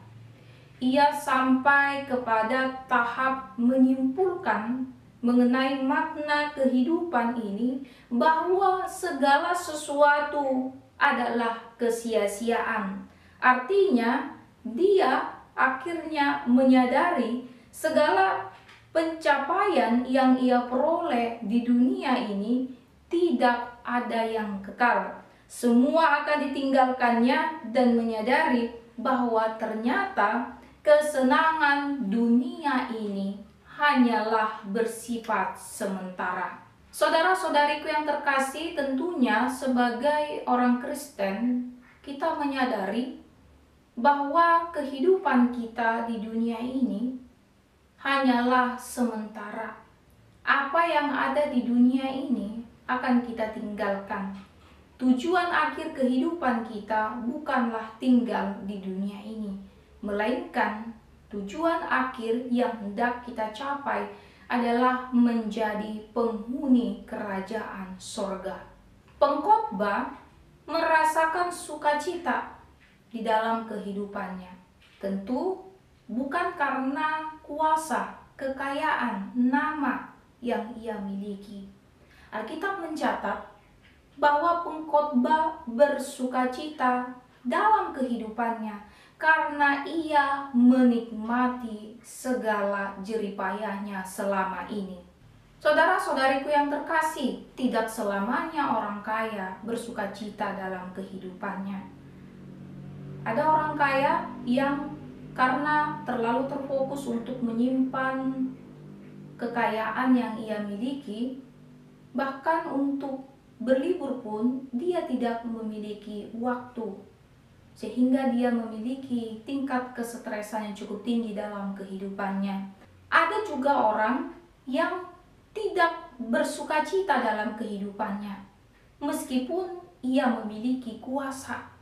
Ia sampai kepada tahap menyimpulkan mengenai makna kehidupan ini bahwa segala sesuatu adalah kesia-siaan. Artinya, dia akhirnya menyadari segala pencapaian yang ia peroleh di dunia ini tidak ada yang kekal. Semua akan ditinggalkannya dan menyadari bahwa ternyata kesenangan dunia ini hanyalah bersifat sementara. Saudara-saudariku yang terkasih, tentunya sebagai orang Kristen, kita menyadari bahwa kehidupan kita di dunia ini hanyalah sementara. Apa yang ada di dunia ini akan kita tinggalkan. Tujuan akhir kehidupan kita bukanlah tinggal di dunia ini, melainkan tujuan akhir yang hendak kita capai adalah menjadi penghuni kerajaan sorga. Pengkhotbah merasakan sukacita di dalam kehidupannya. Tentu bukan karena kuasa, kekayaan, nama yang ia miliki. Alkitab mencatat bahwa pengkhotbah bersukacita dalam kehidupannya karena ia menikmati segala jeripayahnya selama ini. Saudara-saudariku yang terkasih, tidak selamanya orang kaya bersukacita dalam kehidupannya. Ada orang kaya yang karena terlalu terfokus untuk menyimpan kekayaan yang ia miliki, bahkan untuk berlibur pun dia tidak memiliki waktu, sehingga dia memiliki tingkat kesetresan yang cukup tinggi dalam kehidupannya. Ada juga orang yang tidak bersukacita dalam kehidupannya, meskipun ia memiliki kuasa.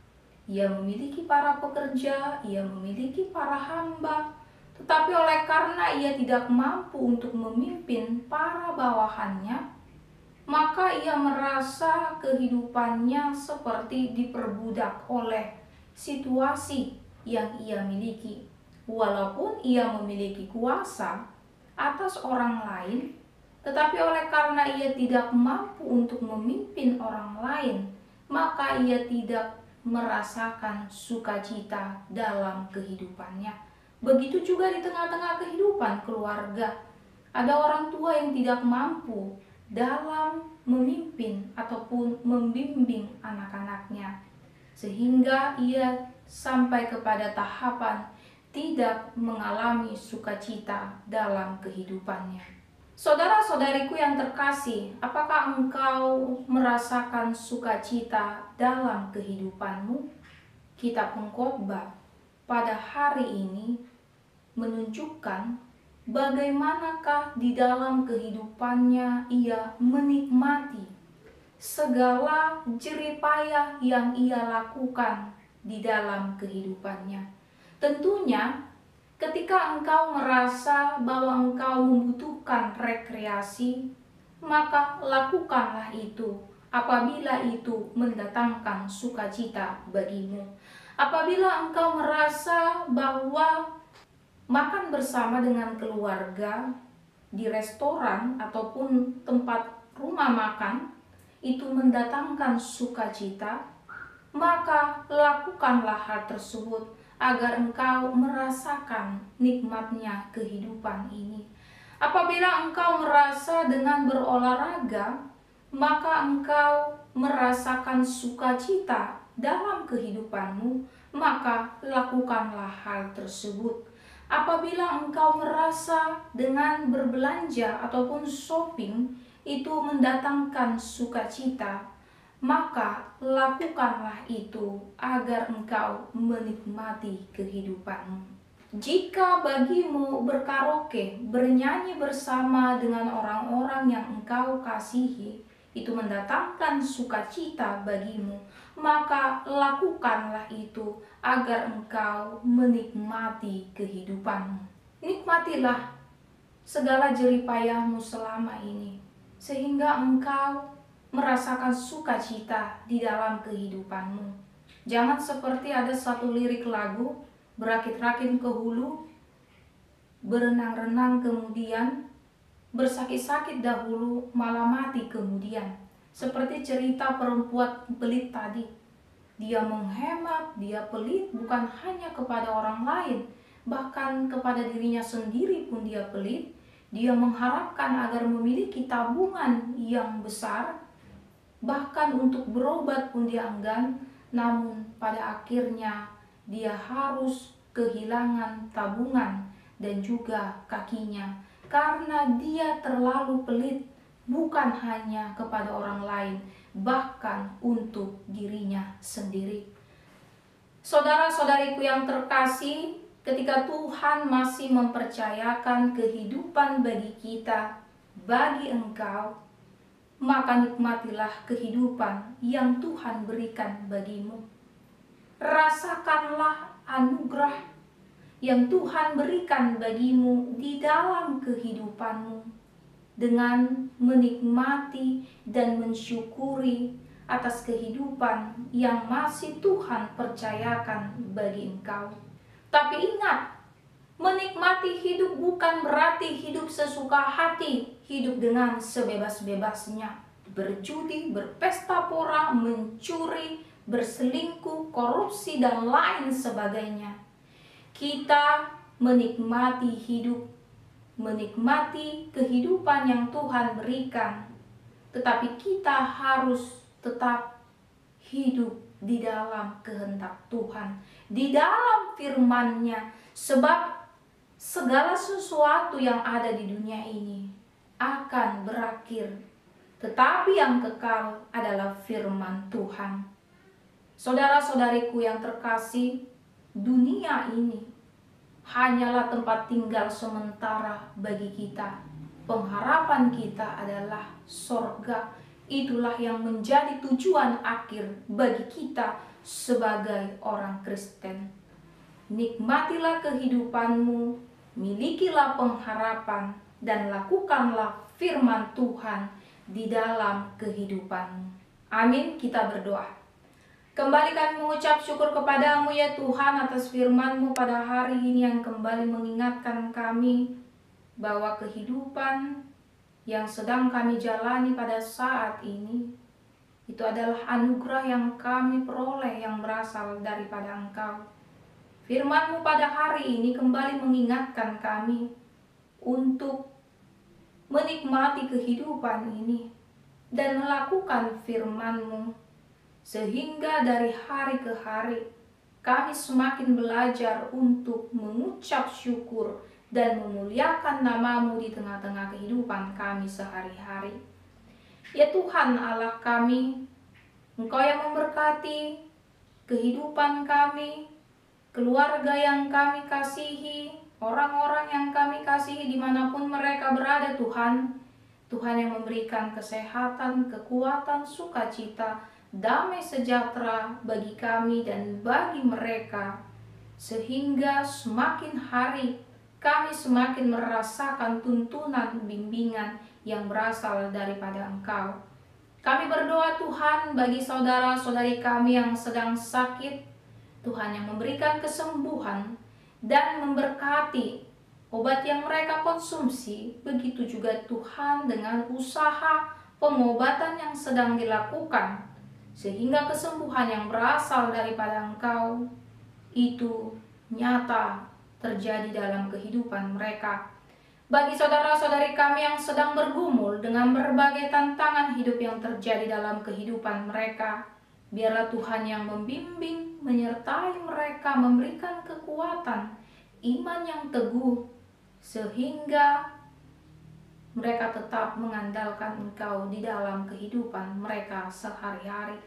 Ia memiliki para pekerja, ia memiliki para hamba, tetapi oleh karena ia tidak mampu untuk memimpin para bawahannya, maka ia merasa kehidupannya seperti diperbudak oleh situasi yang ia miliki. Walaupun ia memiliki kuasa atas orang lain, tetapi oleh karena ia tidak mampu untuk memimpin orang lain, maka ia tidak merasakan sukacita dalam kehidupannya. Begitu juga di tengah-tengah kehidupan keluarga. Ada orang tua yang tidak mampu dalam memimpin ataupun membimbing anak-anaknya, sehingga ia sampai kepada tahapan tidak mengalami sukacita dalam kehidupannya. Saudara-saudariku yang terkasih, apakah engkau merasakan sukacita dalam kehidupanmu? Kitab Pengkhotbah pada hari ini menunjukkan bagaimanakah di dalam kehidupannya ia menikmati segala jeripayah yang ia lakukan di dalam kehidupannya. Tentunya ketika engkau merasa bahwa engkau membutuhkan rekreasi, maka lakukanlah itu apabila itu mendatangkan sukacita bagimu. Apabila engkau merasa bahwa makan bersama dengan keluarga di restoran ataupun tempat rumah makan itu mendatangkan sukacita, maka lakukanlah hal tersebut agar engkau merasakan nikmatnya kehidupan ini. Apabila engkau merasa dengan berolahraga, maka engkau merasakan sukacita dalam kehidupanmu, maka lakukanlah hal tersebut. Apabila engkau merasa dengan berbelanja ataupun shopping itu mendatangkan sukacita, maka lakukanlah itu agar engkau menikmati kehidupanmu. Jika bagimu berkaraoke, bernyanyi bersama dengan orang-orang yang engkau kasihi, itu mendatangkan sukacita bagimu, maka lakukanlah itu agar engkau menikmati kehidupanmu. Nikmatilah segala jeripayahmu selama ini, sehingga engkau merasakan sukacita di dalam kehidupanmu. Jangan seperti ada satu lirik lagu, berakit-rakit ke hulu, berenang-renang kemudian, bersakit-sakit dahulu, malah mati kemudian. Seperti cerita perempuan pelit tadi. Dia menghemat, dia pelit bukan hanya kepada orang lain, bahkan kepada dirinya sendiri pun dia pelit. Dia mengharapkan agar memiliki tabungan yang besar, bahkan untuk berobat pun dia enggan. Namun pada akhirnya dia harus kehilangan tabungan dan juga kakinya, karena dia terlalu pelit, bukan hanya kepada orang lain, bahkan untuk dirinya sendiri. Saudara-saudariku yang terkasih, ketika Tuhan masih mempercayakan kehidupan bagi kita, bagi engkau, maka nikmatilah kehidupan yang Tuhan berikan bagimu. Rasakanlah anugerah yang Tuhan berikan bagimu di dalam kehidupanmu dengan menikmati dan mensyukuri atas kehidupan yang masih Tuhan percayakan bagi engkau. Tapi ingat, menikmati hidup bukan berarti hidup sesuka hati, hidup dengan sebebas-bebasnya, berjudi, berpesta pora, mencuri, berselingkuh, korupsi, dan lain sebagainya. Kita menikmati hidup, menikmati kehidupan yang Tuhan berikan, tetapi kita harus tetap hidup di dalam kehendak Tuhan, di dalam firman-Nya, sebab segala sesuatu yang ada di dunia ini akan berakhir, tetapi yang kekal adalah firman Tuhan. Saudara-saudariku yang terkasih, dunia ini hanyalah tempat tinggal sementara bagi kita. Pengharapan kita adalah sorga. Itulah yang menjadi tujuan akhir bagi kita sebagai orang Kristen. Nikmatilah kehidupanmu, milikilah pengharapan, dan lakukanlah firman Tuhan di dalam kehidupanmu. Amin, kita berdoa. Kembali kami mengucap syukur kepadamu ya Tuhan atas firman-Mu pada hari ini yang kembali mengingatkan kami bahwa kehidupan yang sedang kami jalani pada saat ini itu adalah anugerah yang kami peroleh yang berasal daripada Engkau. Firman-Mu pada hari ini kembali mengingatkan kami untuk menikmati kehidupan ini dan melakukan firman-Mu, sehingga dari hari ke hari kami semakin belajar untuk mengucap syukur dan memuliakan nama-Mu di tengah-tengah kehidupan kami sehari-hari. Ya Tuhan Allah kami, Engkau yang memberkati kehidupan kami, keluarga yang kami kasihi, orang-orang yang kami kasihi dimanapun mereka berada Tuhan. Tuhan yang memberikan kesehatan, kekuatan, sukacita, damai sejahtera bagi kami dan bagi mereka, sehingga semakin hari kami semakin merasakan tuntunan bimbingan yang berasal daripada Engkau. Kami berdoa Tuhan bagi saudara-saudari kami yang sedang sakit, Tuhan yang memberikan kesembuhan dan memberkati obat yang mereka konsumsi, begitu juga Tuhan dengan usaha pengobatan yang sedang dilakukan, sehingga kesembuhan yang berasal daripada Engkau itu nyata terjadi dalam kehidupan mereka. Bagi saudara-saudari kami yang sedang bergumul dengan berbagai tantangan hidup yang terjadi dalam kehidupan mereka, biarlah Tuhan yang membimbing, menyertai mereka, memberikan kekuatan, iman yang teguh, sehingga mereka tetap mengandalkan Engkau di dalam kehidupan mereka sehari-hari.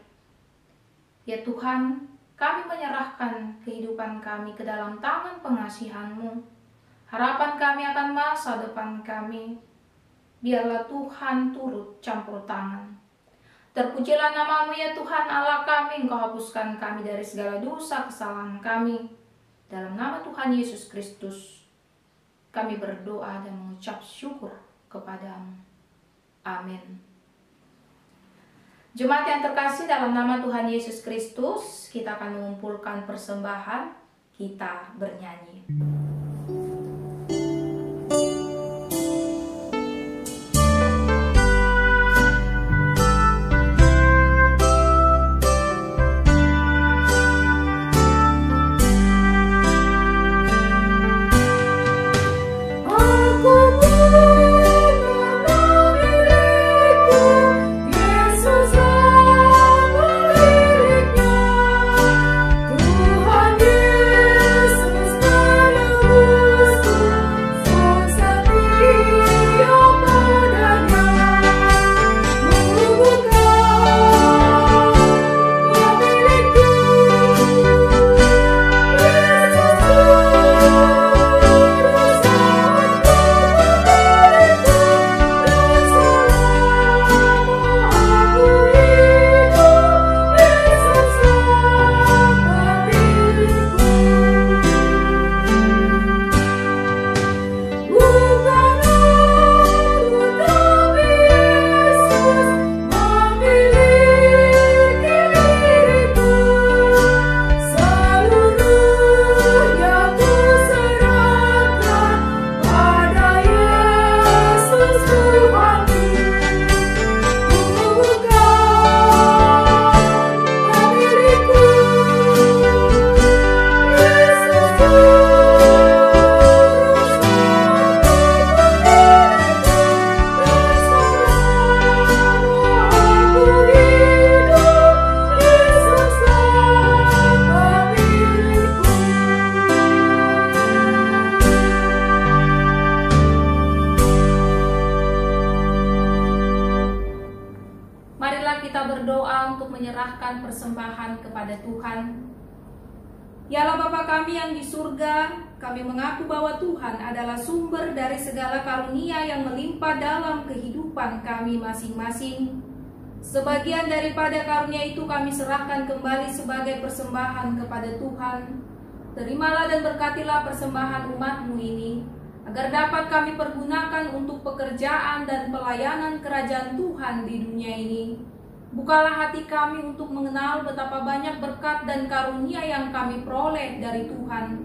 Ya Tuhan, kami menyerahkan kehidupan kami ke dalam tangan pengasihan-Mu. Harapan kami akan masa depan kami, biarlah Tuhan turut campur tangan. Terpujilah nama-Mu ya Tuhan Allah kami, Engkau hapuskan kami dari segala dosa kesalahan kami. Dalam nama Tuhan Yesus Kristus, kami berdoa dan mengucap syukur kepada-Mu. Amin. Jemaat yang terkasih, dalam nama Tuhan Yesus Kristus, kita akan mengumpulkan persembahan, kita bernyanyi. Menyerahkan persembahan kepada Tuhan. Ya Allah Bapa kami yang di surga, kami mengaku bahwa Tuhan adalah sumber dari segala karunia yang melimpah dalam kehidupan kami masing-masing. Sebagian daripada karunia itu kami serahkan kembali sebagai persembahan kepada Tuhan. Terimalah dan berkatilah persembahan umat-Mu ini, agar dapat kami pergunakan untuk pekerjaan dan pelayanan kerajaan Tuhan di dunia ini. Bukalah hati kami untuk mengenal betapa banyak berkat dan karunia yang kami peroleh dari Tuhan,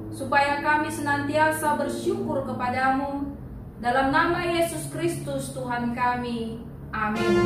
supaya kami senantiasa bersyukur kepadamu. Dalam nama Yesus Kristus Tuhan kami. Amin.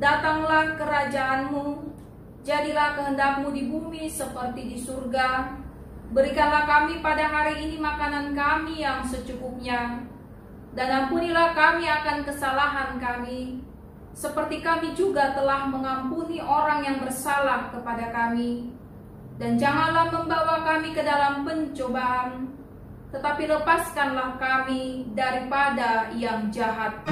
Datanglah kerajaan-Mu, jadilah kehendak-Mu di bumi seperti di surga. Berikanlah kami pada hari ini makanan kami yang secukupnya. Dan ampunilah kami akan kesalahan kami, seperti kami juga telah mengampuni orang yang bersalah kepada kami. Dan janganlah membawa kami ke dalam pencobaan, tetapi lepaskanlah kami daripada yang jahat.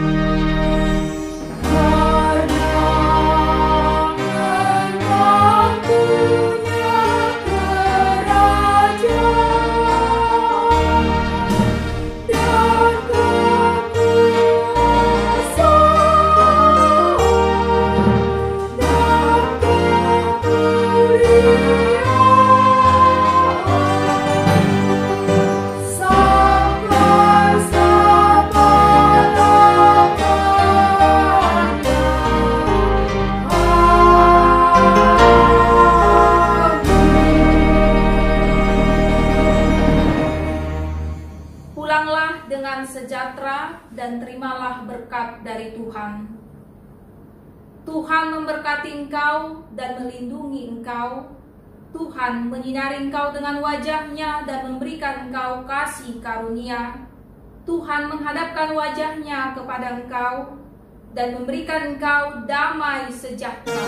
Pulanglah dengan sejahtera dan terimalah berkat dari Tuhan. Tuhan memberkati engkau dan melindungi engkau. Tuhan menyinari engkau dengan wajah-Nya dan memberikan engkau kasih karunia. Tuhan menghadapkan wajah-Nya kepada engkau dan memberikan engkau damai sejahtera.